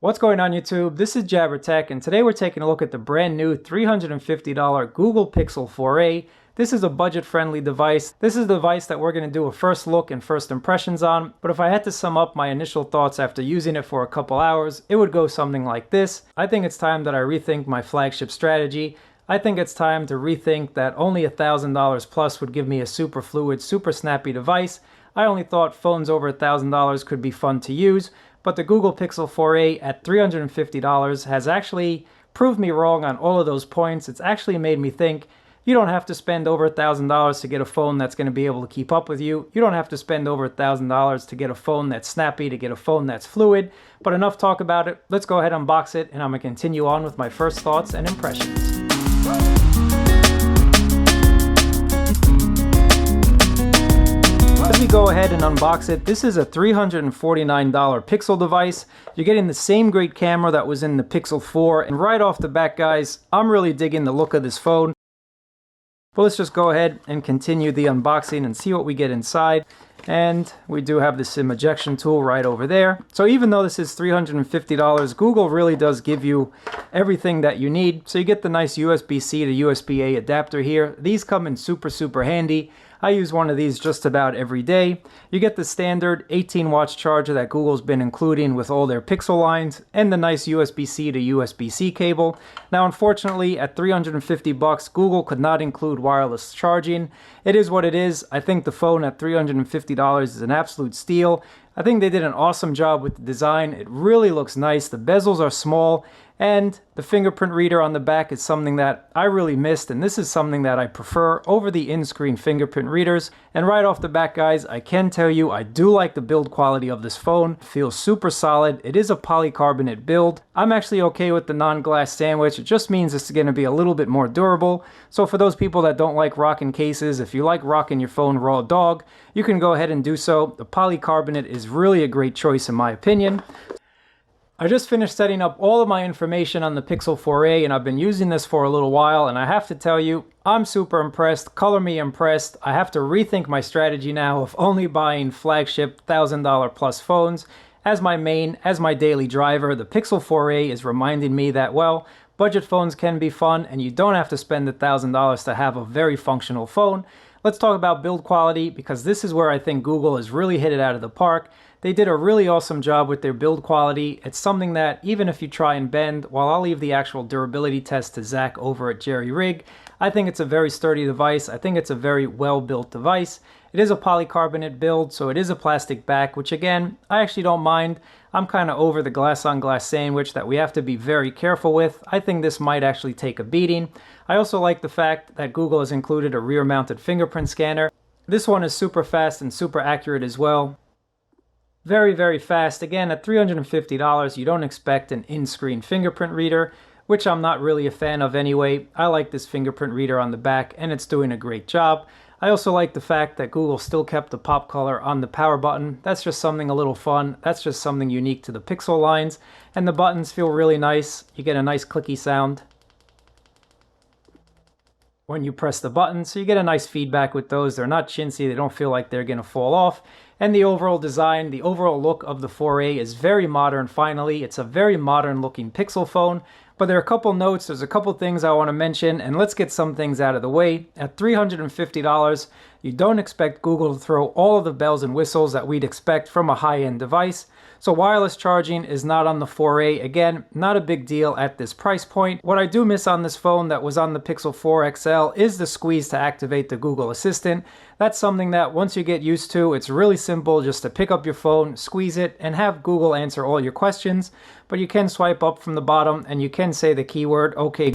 What's going on YouTube? This is Jabber Tech, and today we're taking a look at the brand new $350 Google Pixel 4a. This is a budget-friendly device. This is the device that we're going to do a first look and first impressions on, but if I had to sum up my initial thoughts after using it for a couple hours, it would go something like this. I think it's time that I rethink my flagship strategy. I think it's time to rethink that only $1,000 plus would give me a super fluid, super snappy device. I only thought phones over $1,000 could be fun to use, but the Google Pixel 4a at $350 has actually proved me wrong on all of those points. It's actually made me think you don't have to spend over $1,000 to get a phone that's going to be able to keep up with you. You don't have to spend over $1,000 to get a phone that's snappy, to get a phone that's fluid. But enough talk about it. Let's go ahead and unbox it, and I'm going to continue on with my first thoughts and impressions. As we go ahead and unbox it, this is a $349 Pixel device. You're getting the same great camera that was in the Pixel 4, and right off the bat, guys, I'm really digging the look of this phone. But let's just go ahead and continue the unboxing and see what we get inside. And we do have the SIM ejection tool right over there. So even though this is $350, Google really does give you everything that you need. So you get the nice USB-C to USB-A adapter here. These come in super handy. I use one of these just about every day. You get the standard 18-watt charger that Google's been including with all their Pixel lines, and the nice USB-C to USB-C cable. Now, unfortunately, at $350, Google could not include wireless charging. It is what it is. I think the phone at $350 is an absolute steal. I think they did an awesome job with the design. It really looks nice. The bezels are small, and the fingerprint reader on the back is something that I really missed, and this is something that I prefer over the in-screen fingerprint readers. And right off the bat, guys, I can tell you I do like the build quality of this phone. It feels super solid. It is a polycarbonate build. I'm actually okay with the non-glass sandwich. It just means it's going to be a little bit more durable. So for those people that don't like rocking cases, if you like rocking your phone raw dog, you can go ahead and do so. The polycarbonate is really a great choice in my opinion. I just finished setting up all of my information on the Pixel 4a, and I've been using this for a little while, and I have to tell you, I'm super impressed. Color me impressed. I have to rethink my strategy now of only buying flagship $1,000 plus phones as my daily driver. The Pixel 4a is reminding me that, well, budget phones can be fun, and you don't have to spend $1,000 to have a very functional phone. Let's talk about build quality, because this is where I think Google has really hit it out of the park. They did a really awesome job with their build quality. It's something that even if you try and bend, while I'll leave the actual durability test to Zach over at Jerry Rig, I think it's a very sturdy device. I think it's a very well-built device. It is a polycarbonate build, so it is a plastic back, which again, I actually don't mind. I'm kind of over the glass-on-glass sandwich that we have to be very careful with. I think this might actually take a beating. I also like the fact that Google has included a rear-mounted fingerprint scanner. This one is super fast and super accurate as well. Very fast. Again, at $350, you don't expect an in-screen fingerprint reader, which I'm not really a fan of anyway. I like this fingerprint reader on the back, and it's doing a great job. I also like the fact that Google still kept the pop color on the power button. That's just something a little fun. That's just something unique to the Pixel lines. And the buttons feel really nice. You get a nice clicky sound when you press the button, so you get a nice feedback with those. They're not chintzy, they don't feel like they're going to fall off. And the overall design, the overall look of the 4a is very modern. Finally, it's a very modern looking Pixel phone. But there are a couple notes, there's a couple things I want to mention, and let's get some things out of the way. At $350, you don't expect Google to throw all of the bells and whistles that we'd expect from a high-end device. So wireless charging is not on the 4a. Again, not a big deal at this price point. What I do miss on this phone that was on the Pixel 4 XL is the squeeze to activate the Google Assistant. That's something that once you get used to, it's really simple just to pick up your phone, squeeze it, and have Google answer all your questions. But you can swipe up from the bottom and you can say the keyword, okay,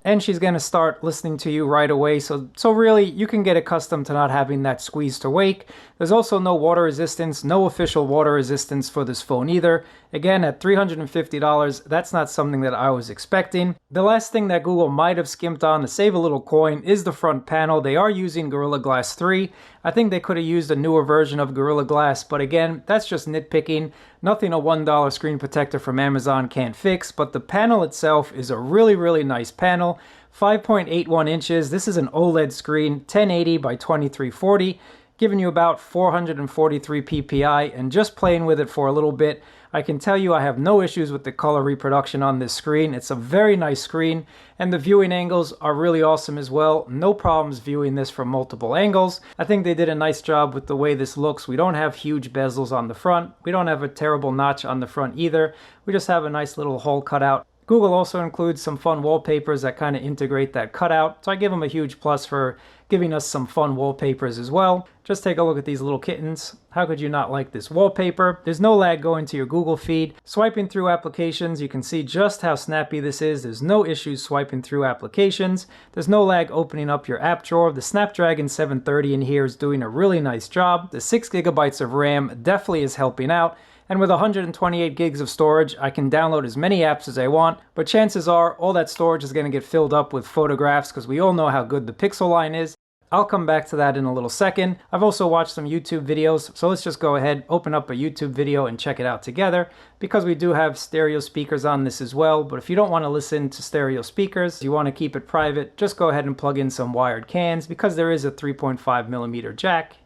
and she's going to start listening to you right away. So really, you can get accustomed to not having that squeeze to wake. There's also no water resistance, no official water resistance for this phone either. Again, at $350, that's not something that I was expecting. The last thing that Google might have skimped on to save a little coin is the front panel. They are using Gorilla Glass 3. I think they could have used a newer version of Gorilla Glass, but again, that's just nitpicking. Nothing a $1 screen protector from Amazon can't fix, but the panel itself is a really nice panel. 5.81 inches. This is an OLED screen, 1080 by 2340. giving you about 443 ppi, and just playing with it for a little bit, I can tell you I have no issues with the color reproduction on this screen. It's a very nice screen, and the viewing angles are really awesome as well. No problems viewing this from multiple angles. I think they did a nice job with the way this looks. We don't have huge bezels on the front. We don't have a terrible notch on the front either. We just have a nice little hole cut out. Google also includes some fun wallpapers that kind of integrate that cutout, so I give them a huge plus for giving us some fun wallpapers as well. Just take a look at these little kittens. How could you not like this wallpaper? There's no lag going to your Google feed. Swiping through applications, you can see just how snappy this is. There's no issues swiping through applications. There's no lag opening up your app drawer. The Snapdragon 730 in here is doing a really nice job. The 6 gigabytes of RAM definitely is helping out. And with 128 gigs of storage, I can download as many apps as I want, but chances are all that storage is going to get filled up with photographs because we all know how good the Pixel line is. I'll come back to that in a little second. I've also watched some YouTube videos, so let's just go ahead, open up a YouTube video and check it out together, because we do have stereo speakers on this as well. But if you don't want to listen to stereo speakers, you want to keep it private, just go ahead and plug in some wired cans, because there is a 3.5mm jack.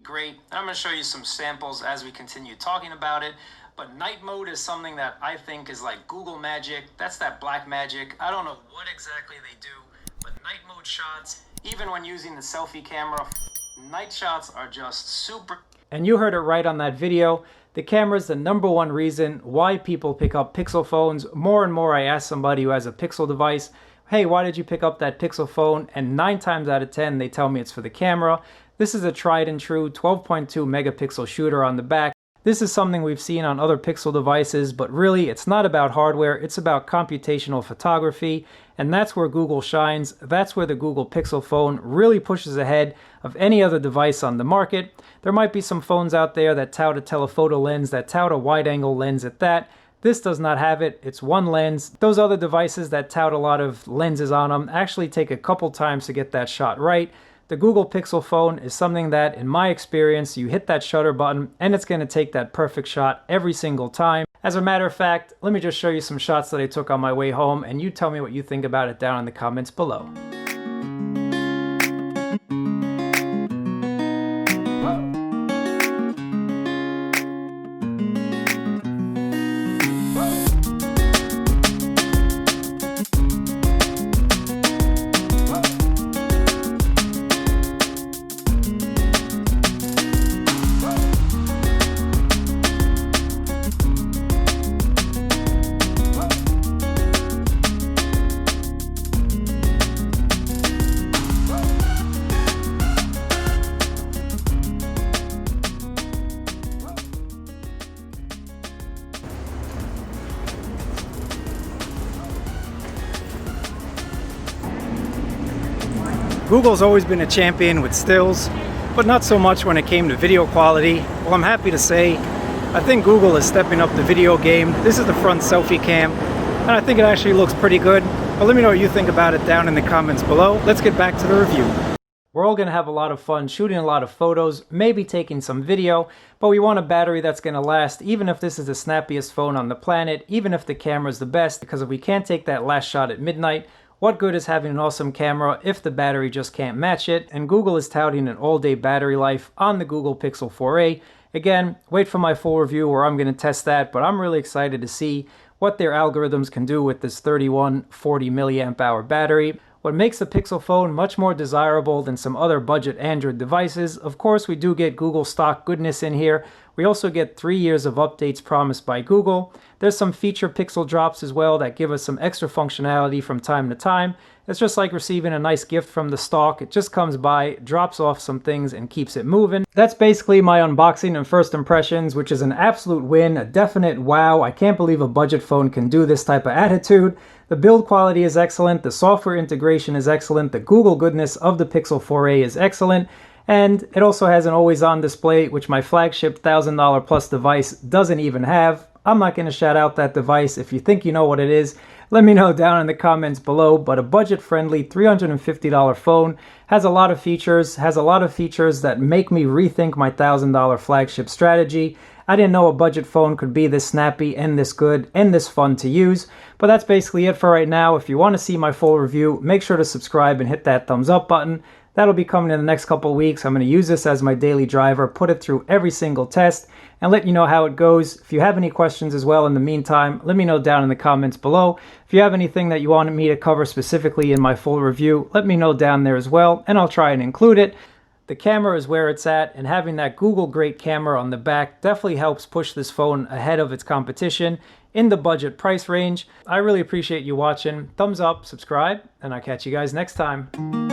Great. I'm going to show you some samples as we continue talking about it. But night mode is something that I think is like Google magic. That's that black magic. I don't know what exactly they do, but night mode shots, even when using the selfie camera, night shots are just super. And you heard it right on that video. The camera is the #1 reason why people pick up Pixel phones. More and more I ask somebody who has a Pixel device, hey, why did you pick up that Pixel phone? And 9 times out of 10, they tell me it's for the camera. This is a tried and true 12.2 megapixel shooter on the back. This is something we've seen on other Pixel devices, but really it's not about hardware, it's about computational photography, and that's where Google shines. That's where the Google Pixel phone really pushes ahead of any other device on the market. There might be some phones out there that tout a telephoto lens, that tout a wide-angle lens at that. This does not have it. It's one lens. Those other devices that tout a lot of lenses on them actually take a couple times to get that shot right. The Google Pixel phone is something that, in my experience, you hit that shutter button and it's going to take that perfect shot every single time. As a matter of fact, let me just show you some shots that I took on my way home, and you tell me what you think about it down in the comments below. Google's always been a champion with stills, but not so much when it came to video quality. Well, I'm happy to say, I think Google is stepping up the video game. This is the front selfie cam, and I think it actually looks pretty good. But let me know what you think about it down in the comments below. Let's get back to the review. We're all going to have a lot of fun shooting a lot of photos, maybe taking some video, but we want a battery that's going to last, even if this is the snappiest phone on the planet, even if the camera is the best, because if we can't take that last shot at midnight, what good is having an awesome camera if the battery just can't match it? And Google is touting an all-day battery life on the Google Pixel 4a. Again, wait for my full review where I'm going to test that, but I'm really excited to see what their algorithms can do with this 3140 milliamp hour battery. What makes the Pixel phone much more desirable than some other budget Android devices, of course we do get Google stock goodness in here. We also get 3 years of updates promised by Google. There's some feature Pixel drops as well that give us some extra functionality from time to time. It's just like receiving a nice gift from the stock. It just comes by, drops off some things, and keeps it moving. That's basically my unboxing and first impressions, which is an absolute win, a definite wow. I can't believe a budget phone can do this type of attitude. The build quality is excellent, the software integration is excellent, the Google goodness of the Pixel 4a is excellent, and it also has an always-on display, which my flagship $1,000 plus device doesn't even have. I'm not going to shout out that device. If you think you know what it is, let me know down in the comments below. But a budget-friendly $350 phone has a lot of features, that make me rethink my $1,000 flagship strategy. I didn't know a budget phone could be this snappy and this good and this fun to use. But that's basically it for right now. If you want to see my full review, make sure to subscribe and hit that thumbs up button. That'll be coming in the next couple of weeks. I'm going to use this as my daily driver, put it through every single test, and let you know how it goes. If you have any questions as well in the meantime, let me know down in the comments below. If you have anything that you wanted me to cover specifically in my full review, let me know down there as well, and I'll try and include it. The camera is where it's at, and having that Google Great camera on the back definitely helps push this phone ahead of its competition in the budget price range. I really appreciate you watching. Thumbs up, subscribe, and I'll catch you guys next time.